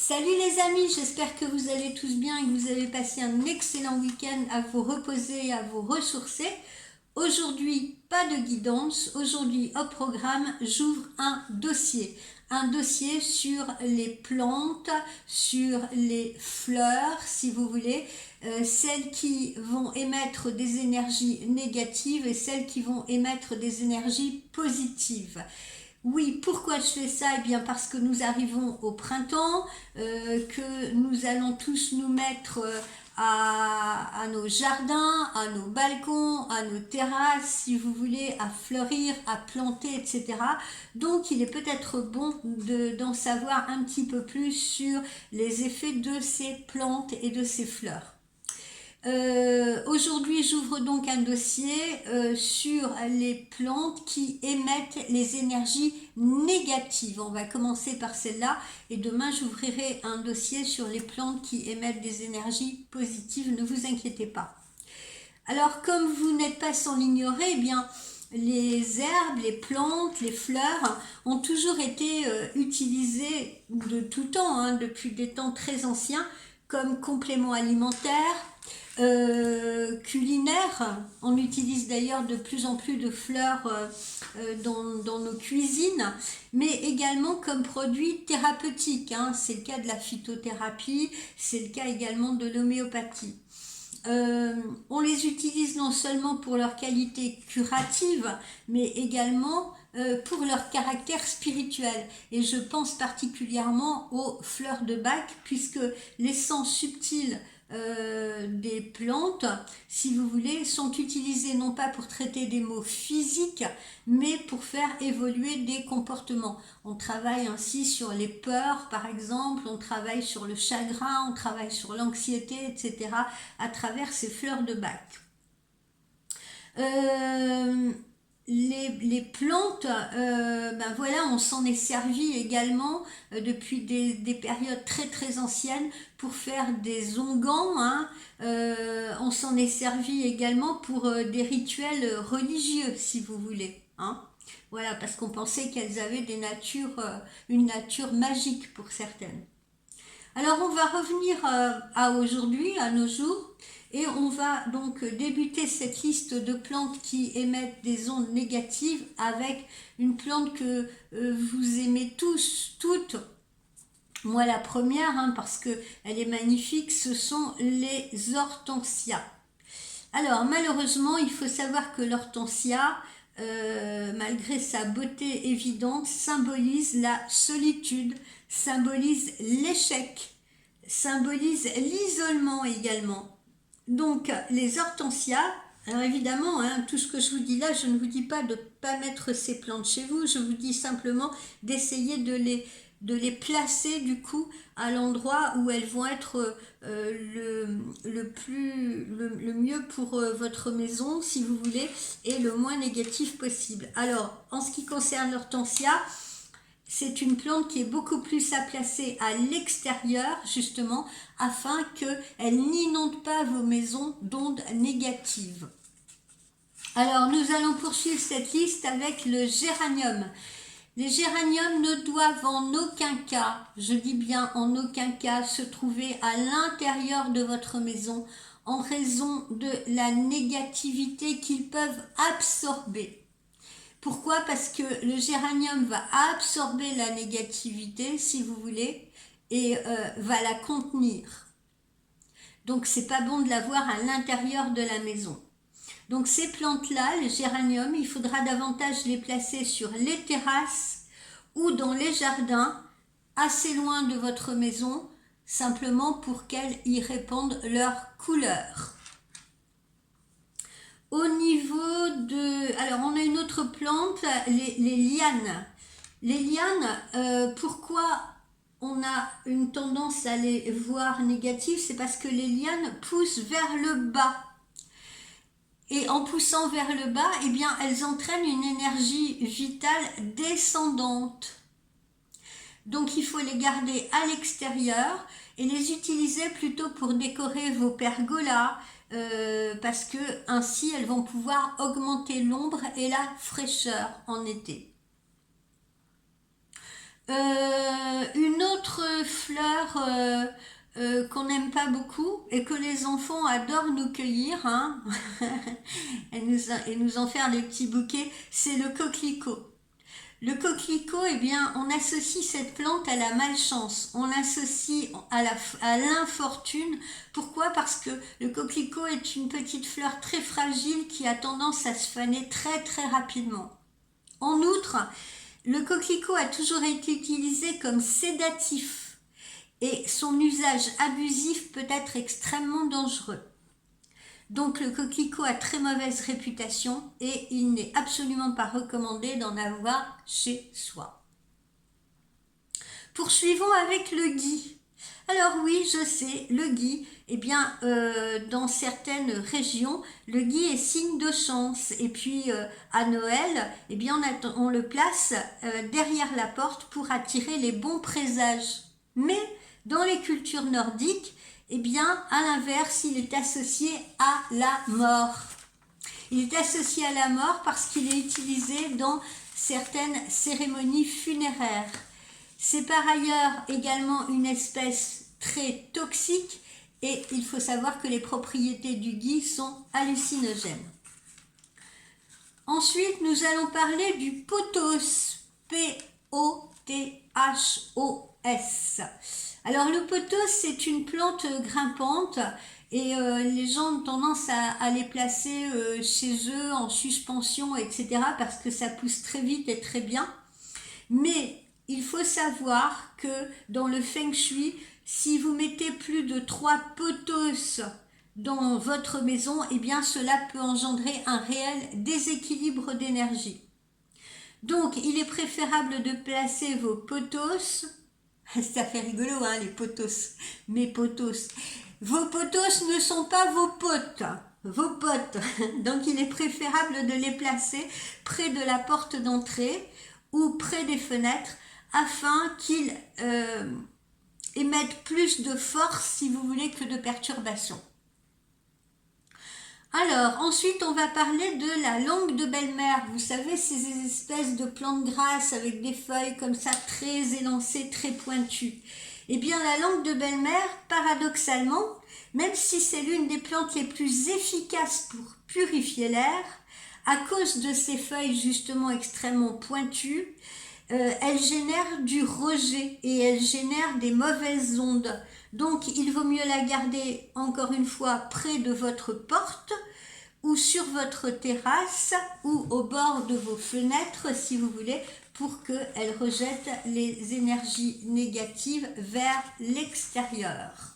Salut les amis, j'espère que vous allez tous bien et que vous avez passé un excellent week-end à vous reposer et à vous ressourcer. Aujourd'hui, pas de guidance. Aujourd'hui, au programme, j'ouvre un dossier. Un dossier sur les plantes, sur les fleurs, si vous voulez, celles qui vont émettre des énergies négatives et celles qui vont émettre des énergies positives. Oui, pourquoi je fais ça? Eh bien parce que nous arrivons au printemps, que nous allons tous nous mettre à nos jardins, à nos balcons, à nos terrasses, si vous voulez, à fleurir, à planter, etc. Donc il est peut-être bon d'en savoir un petit peu plus sur les effets de ces plantes et de ces fleurs. Aujourd'hui, j'ouvre donc un dossier sur les plantes qui émettent les énergies négatives. On va commencer par celle-là et demain, j'ouvrirai un dossier sur les plantes qui émettent des énergies positives. Ne vous inquiétez pas. Alors, comme vous n'êtes pas sans l'ignorer, eh bien, les herbes, les plantes, les fleurs ont toujours été utilisées de tout temps, hein, depuis des temps très anciens, comme complément alimentaire, culinaire. On utilise d'ailleurs de plus en plus de fleurs dans nos cuisines, mais également comme produit thérapeutique, hein. C'est le cas de la phytothérapie, c'est le cas également de l'homéopathie. On les utilise non seulement pour leur qualité curative, mais également pour leur caractère spirituel. Et je pense particulièrement aux fleurs de Bach, puisque l'essence subtile des plantes, si vous voulez, sont utilisées non pas pour traiter des maux physiques, mais pour faire évoluer des comportements. On travaille ainsi sur les peurs, par exemple, on travaille sur le chagrin, on travaille sur l'anxiété, etc., à travers ces fleurs de Bach. Les plantes, ben voilà, on s'en est servi également depuis des périodes très très anciennes pour faire des onguents, hein. On s'en est servi également pour des rituels religieux, si vous voulez, hein. Voilà, parce qu'on pensait qu'elles avaient une nature magique pour certaines. Alors on va revenir à aujourd'hui, à nos jours, et on va donc débuter cette liste de plantes qui émettent des ondes négatives avec une plante que vous aimez tous, toutes. Moi la première, hein, parce qu'elle est magnifique, ce sont les hortensias. Alors malheureusement, il faut savoir que l'hortensia, malgré sa beauté évidente, symbolise la solitude, symbolise l'échec, symbolise l'isolement également. Donc les hortensias, alors évidemment, hein, tout ce que je vous dis là, je ne vous dis pas de ne pas mettre ces plantes chez vous, je vous dis simplement d'essayer de les placer du coup à l'endroit où elles vont être le mieux pour votre maison, si vous voulez, et le moins négatif possible. Alors, en ce qui concerne l'hortensia, c'est une plante qui est beaucoup plus à placer à l'extérieur, justement, afin qu'elle n'inonde pas vos maisons d'ondes négatives. Alors, nous allons poursuivre cette liste avec le géranium. Les géraniums ne doivent en aucun cas, je dis bien en aucun cas, se trouver à l'intérieur de votre maison en raison de la négativité qu'ils peuvent absorber. Pourquoi? Parce que le géranium va absorber la négativité, si vous voulez, et va la contenir. Donc c'est pas bon de l'avoir à l'intérieur de la maison. Donc ces plantes-là, les géraniums, il faudra davantage les placer sur les terrasses ou dans les jardins, assez loin de votre maison, simplement pour qu'elles y répandent leur couleur. Au niveau de... Alors, on a une autre plante, les lianes. Les lianes, pourquoi on a une tendance à les voir négatives? C'est parce que les lianes poussent vers le bas. Et en poussant vers le bas, eh bien, elles entraînent une énergie vitale descendante. Donc, il faut les garder à l'extérieur et les utiliser plutôt pour décorer vos pergolas, parce que ainsi elles vont pouvoir augmenter l'ombre et la fraîcheur en été. Une autre fleur qu'on n'aime pas beaucoup et que les enfants adorent nous cueillir, hein, et nous en faire des petits bouquets, c'est le coquelicot. Le coquelicot, eh bien, on associe cette plante à la malchance, on l'associe à l'infortune. Pourquoi? Parce que le coquelicot est une petite fleur très fragile qui a tendance à se faner très très rapidement. En outre, le coquelicot a toujours été utilisé comme sédatif et son usage abusif peut être extrêmement dangereux. Donc le coquelicot a très mauvaise réputation et il n'est absolument pas recommandé d'en avoir chez soi. Poursuivons avec le gui. Alors oui, je sais, le gui, eh bien, dans certaines régions, le gui est signe de chance. Et puis, à Noël, eh bien, on le place derrière la porte pour attirer les bons présages. Mais, dans les cultures nordiques, eh bien, à l'inverse, il est associé à la mort. Il est associé à la mort parce qu'il est utilisé dans certaines cérémonies funéraires. C'est par ailleurs également une espèce très toxique et il faut savoir que les propriétés du gui sont hallucinogènes. Ensuite, nous allons parler du pothos, P-O-T-H-O-S. Alors le pothos, c'est une plante grimpante et les gens ont tendance à les placer chez eux en suspension, etc. parce que ça pousse très vite et très bien. Mais il faut savoir que dans le Feng Shui, si vous mettez plus de 3 pothos dans votre maison, eh bien cela peut engendrer un réel déséquilibre d'énergie. Donc il est préférable de placer vos pothos, ça fait rigolo hein les pothos, mes pothos. Vos pothos ne sont pas vos potes, vos potes. Donc il est préférable de les placer près de la porte d'entrée ou près des fenêtres afin qu'ils émettent plus de force, si vous voulez, que de perturbations. Alors, ensuite, on va parler de la langue de belle-mère. Vous savez, ces espèces de plantes grasses avec des feuilles comme ça, très élancées, très pointues. Eh bien, la langue de belle-mère, paradoxalement, même si c'est l'une des plantes les plus efficaces pour purifier l'air, à cause de ses feuilles justement extrêmement pointues, elle génère du rejet et elle génère des mauvaises ondes. Donc il vaut mieux la garder encore une fois près de votre porte ou sur votre terrasse ou au bord de vos fenêtres si vous voulez, pour qu'elle rejette les énergies négatives vers l'extérieur.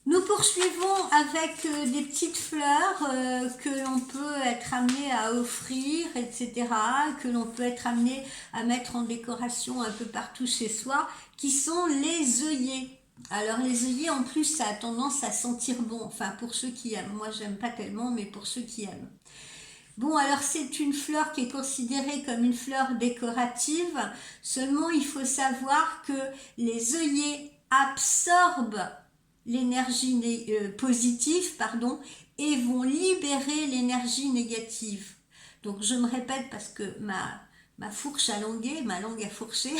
Nous poursuivons avec des petites fleurs que l'on peut être amené à offrir, etc., que l'on peut être amené à mettre en décoration un peu partout chez soi, qui sont les œillets. Alors les œillets en plus ça a tendance à sentir bon, enfin pour ceux qui aiment, moi j'aime pas tellement mais pour ceux qui aiment. Bon alors c'est une fleur qui est considérée comme une fleur décorative, seulement il faut savoir que les œillets absorbent l'énergie positive, et vont libérer l'énergie négative. Donc je me répète parce que ma fourche a langué, ma langue a fourché.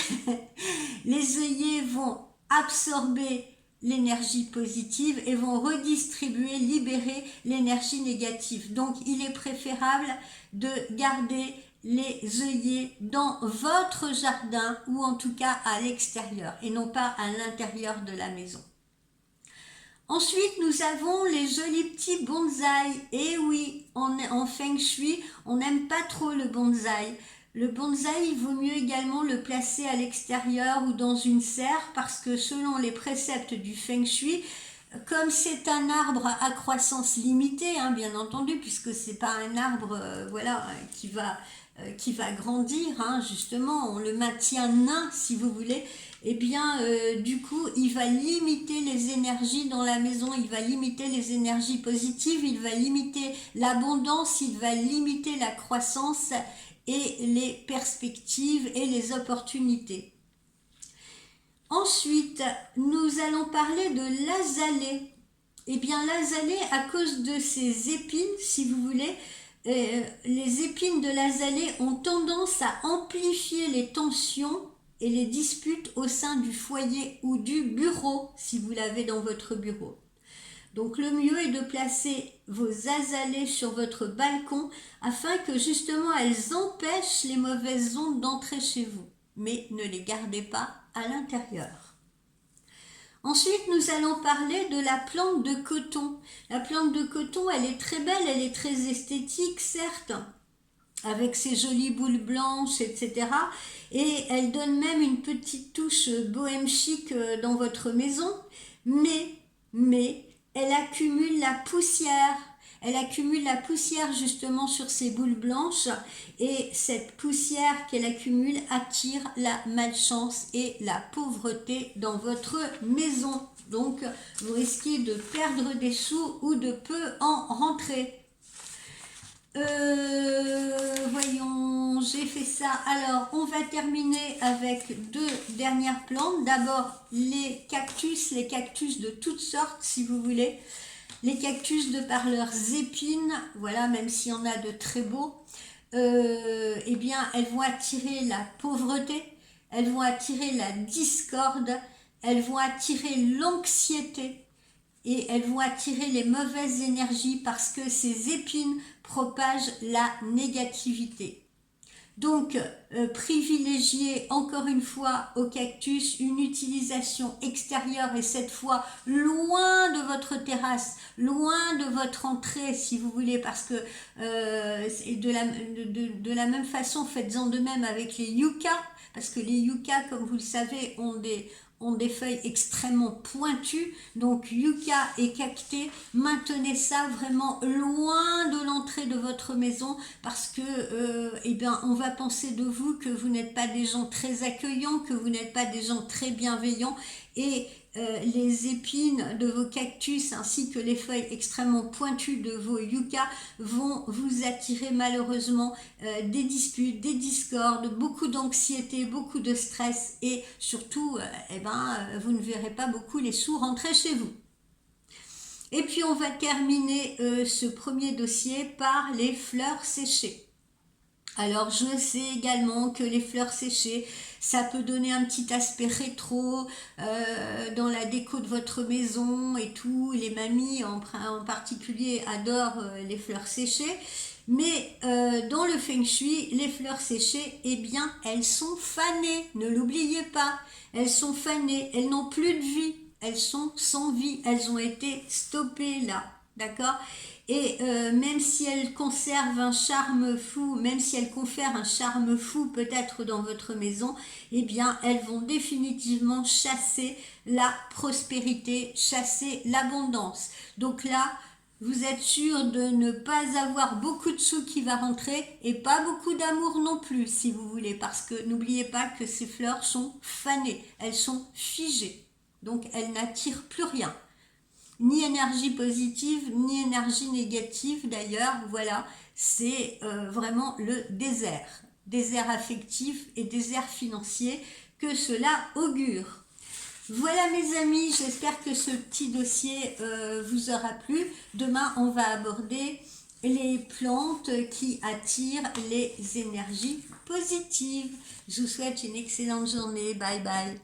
Les œillets vont absorber l'énergie positive et vont redistribuer, libérer l'énergie négative. Donc il est préférable de garder les œillets dans votre jardin ou en tout cas à l'extérieur et non pas à l'intérieur de la maison. Ensuite, nous avons les jolis petits bonsaïs. Et oui, en Feng Shui, on n'aime pas trop le bonsaï. Le bonsaï, il vaut mieux également le placer à l'extérieur ou dans une serre parce que selon les préceptes du Feng Shui, comme c'est un arbre à croissance limitée, bien entendu, puisque c'est pas un arbre qui va grandir, justement, on le maintient nain si vous voulez, et bien du coup il va limiter les énergies dans la maison, il va limiter les énergies positives, il va limiter l'abondance, il va limiter la croissance et les perspectives et les opportunités. Ensuite, nous allons parler de l'azalée. Eh bien l'azalée, à cause de ses épines, si vous voulez, les épines de l'azalée ont tendance à amplifier les tensions et les disputes au sein du foyer ou du bureau, si vous l'avez dans votre bureau. Donc le mieux est de placer vos azalées sur votre balcon afin que justement elles empêchent les mauvaises ondes d'entrer chez vous. Mais ne les gardez pas à l'intérieur. Ensuite, nous allons parler de la plante de coton. La plante de coton, elle est très belle, elle est très esthétique, certes, avec ses jolies boules blanches, etc. Et elle donne même une petite touche bohème chic dans votre maison. Mais, elle accumule la poussière. Elle accumule la poussière justement sur ses boules blanches et cette poussière qu'elle accumule attire la malchance et la pauvreté dans votre maison. Donc, vous risquez de perdre des sous ou de peu en rentrer. Voyons, j'ai fait ça. Alors, on va terminer avec deux dernières plantes. D'abord, les cactus de toutes sortes, si vous voulez. Les cactus de par leurs épines, voilà, même s'il y en a de très beaux, eh bien, elles vont attirer la pauvreté, elles vont attirer la discorde, elles vont attirer l'anxiété et elles vont attirer les mauvaises énergies parce que ces épines propagent la négativité. Donc, privilégiez encore une fois au cactus une utilisation extérieure et cette fois loin de votre terrasse, loin de votre entrée si vous voulez, parce que de la même façon, faites-en de même avec les yuccas, parce que les yuccas, comme vous le savez, ont des feuilles extrêmement pointues, donc yucca et cacté, maintenez ça vraiment loin de l'entrée de votre maison parce que eh bien, on va penser de vous que vous n'êtes pas des gens très accueillants, que vous n'êtes pas des gens très bienveillants et les épines de vos cactus ainsi que les feuilles extrêmement pointues de vos yuccas vont vous attirer malheureusement des disputes, des discordes, beaucoup d'anxiété, beaucoup de stress et surtout vous ne verrez pas beaucoup les sous rentrer chez vous. Et puis on va terminer ce premier dossier par les fleurs séchées. Alors je sais également que les fleurs séchées, ça peut donner un petit aspect rétro dans la déco de votre maison et tout. Les mamies en particulier adorent les fleurs séchées. Mais dans le Feng Shui, les fleurs séchées, eh bien, elles sont fanées. Ne l'oubliez pas, elles sont fanées, elles n'ont plus de vie. Elles sont sans vie, elles ont été stoppées là, d'accord ? Et même si elles conservent un charme fou, même si elles confèrent un charme fou peut-être dans votre maison, eh bien elles vont définitivement chasser la prospérité, chasser l'abondance. Donc là, vous êtes sûr de ne pas avoir beaucoup de sous qui va rentrer et pas beaucoup d'amour non plus si vous voulez, parce que n'oubliez pas que ces fleurs sont fanées, elles sont figées. Donc, elles n'attirent plus rien. Ni énergie positive, ni énergie négative d'ailleurs. Voilà, c'est vraiment le désert. Désert affectif et désert financier que cela augure. Voilà mes amis, j'espère que ce petit dossier vous aura plu. Demain, on va aborder les plantes qui attirent les énergies positives. Je vous souhaite une excellente journée. Bye bye.